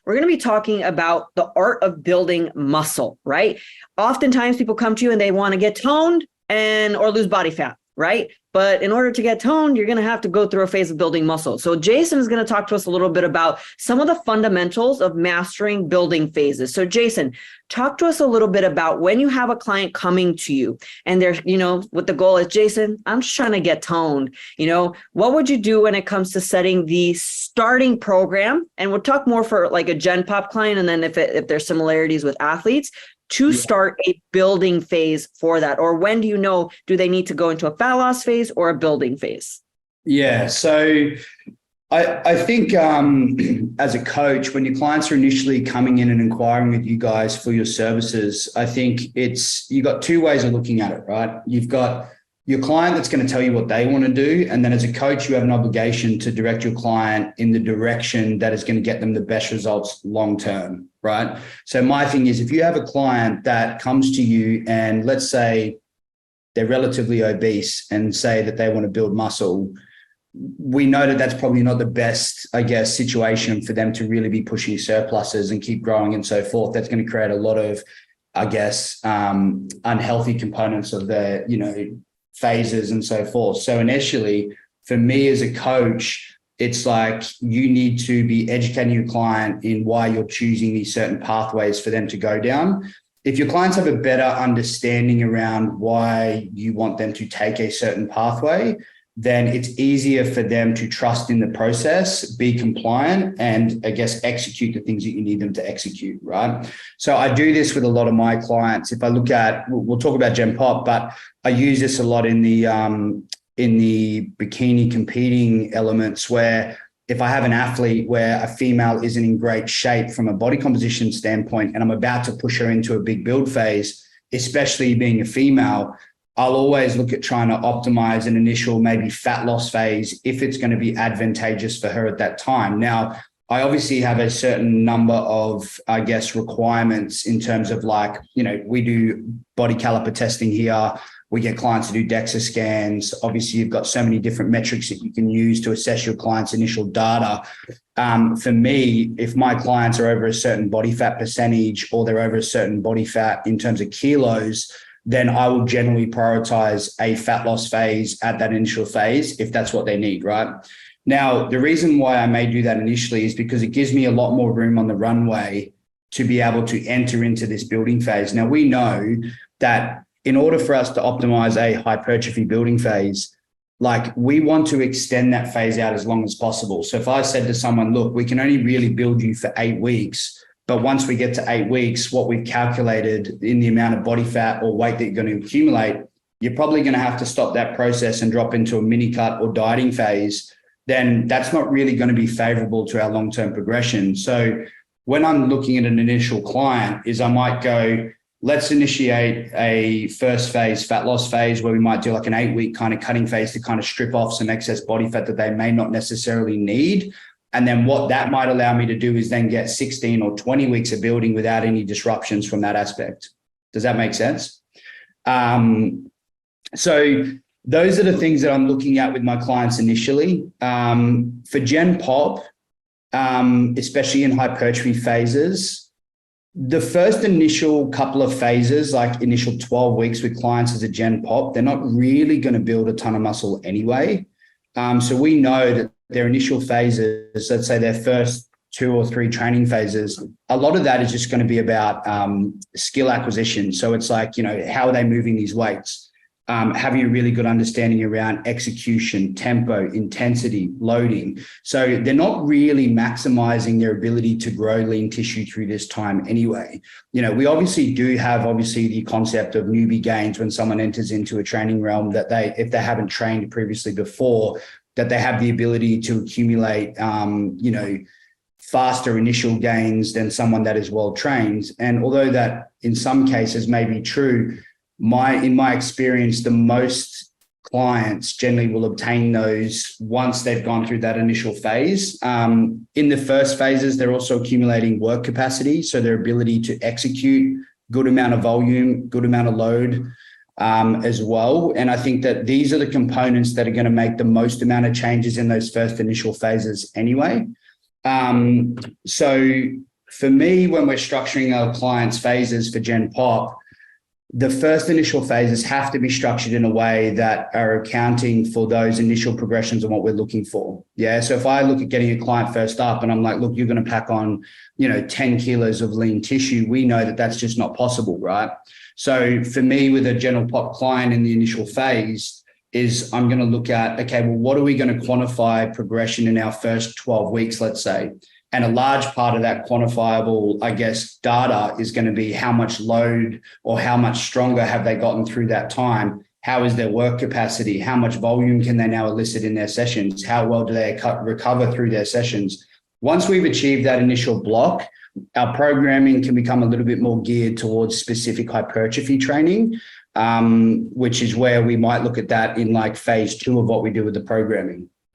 we're going to be talking about the art of building muscle, right? Oftentimes people come to you and they want to get toned or lose body fat, right? But in order to get toned, you're going to have to go through a phase of building muscle. So Jason is going to talk to us a little bit about some of the fundamentals of mastering building phases. So Jason, talk to us a little bit about when you have a client coming to you and they're, what the goal is, Jason, I'm just trying to get toned. What would you do when it comes to setting the starting program? And we'll talk more for like a Gen Pop client. And then if there's similarities with athletes, to start a building phase for that? Or when do they need to go into a fat loss phase or a building phase? Yeah. So I think as a coach, when your clients are initially coming in and inquiring with you guys for your services, I think you got two ways of looking at it, right? You've got your client that's going to tell you what they want to do. And then as a coach, you have an obligation to direct your client in the direction that is going to get them the best results long-term, right? So my thing is, if you have a client that comes to you and let's say they're relatively obese and say that they want to build muscle, we know that that's probably not the best, situation for them to really be pushing surpluses and keep growing and so forth. That's going to create a lot of, unhealthy components of their, phases and so forth. So initially, for me as a coach, it's like you need to be educating your client in why you're choosing these certain pathways for them to go down. If your clients have a better understanding around why you want them to take a certain pathway, then it's easier for them to trust in the process, be compliant, and execute the things that you need them to execute, right? So I do this with a lot of my clients. If I look at, we'll talk about Gen Pop, but I use this a lot in the bikini competing elements where if I have an athlete where a female isn't in great shape from a body composition standpoint, and I'm about to push her into a big build phase, especially being a female, I'll always look at trying to optimize an initial maybe fat loss phase if it's going to be advantageous for her at that time. Now, I obviously have a certain number of, requirements in terms of we do body caliper testing here. We get clients to do DEXA scans. Obviously, you've got so many different metrics that you can use to assess your client's initial data. For me, if my clients are over a certain body fat percentage or they're over a certain body fat in terms of kilos, then I will generally prioritize a fat loss phase at that initial phase if that's what they need, right? Now, the reason why I may do that initially is because it gives me a lot more room on the runway to be able to enter into this building phase. Now, we know that in order for us to optimize a hypertrophy building phase, we want to extend that phase out as long as possible. So if I said to someone, look, we can only really build you for 8 weeks, but once we get to 8 weeks, what we've calculated in the amount of body fat or weight that you're going to accumulate, you're probably going to have to stop that process and drop into a mini cut or dieting phase. Then that's not really going to be favorable to our long-term progression. So when I'm looking at an initial client I might go, let's initiate a first phase, fat loss phase, where we might do like an 8-week kind of cutting phase to kind of strip off some excess body fat that they may not necessarily need. And then what that might allow me to do is then get 16 or 20 weeks of building without any disruptions from that aspect. Does that make sense? So those are the things that I'm looking at with my clients initially. For Gen Pop, especially in hypertrophy phases, the first initial couple of phases, like initial 12 weeks with clients as a Gen Pop, they're not really going to build a ton of muscle anyway. So we know that their initial phases, let's say their first 2 or 3 training phases, a lot of that is just going to be about skill acquisition. So it's like, how are they moving these weights? Having a really good understanding around execution, tempo, intensity, loading. So they're not really maximizing their ability to grow lean tissue through this time anyway. We obviously do have the concept of newbie gains when someone enters into a training realm that if they haven't trained previously before, that they have the ability to accumulate, faster initial gains than someone that is well trained. And although that in some cases may be true, in my experience, the most clients generally will obtain those once they've gone through that initial phase. In the first phases, they're also accumulating work capacity, so their ability to execute good amount of volume, good amount of load as well. And I think that these are the components that are going to make the most amount of changes in those first initial phases anyway. So for me, when we're structuring our clients' phases for Gen Pop, the first initial phases have to be structured in a way that are accounting for those initial progressions and what we're looking for. Yeah. So if I look at getting a client first up and I'm like, look, you're going to pack on, 10 kilos of lean tissue, we know that that's just not possible, right? So for me, with a general pop client in the initial phase, is I'm going to look at, okay, well, what are we going to quantify progression in our first 12 weeks, let's say? And a large part of that quantifiable, data is going to be how much load or how much stronger have they gotten through that time? How is their work capacity? How much volume can they now elicit in their sessions? How well do they recover through their sessions? Once we've achieved that initial block, our programming can become a little bit more geared towards specific hypertrophy training, which is where we might look at that in like phase 2 of what we do with the programming.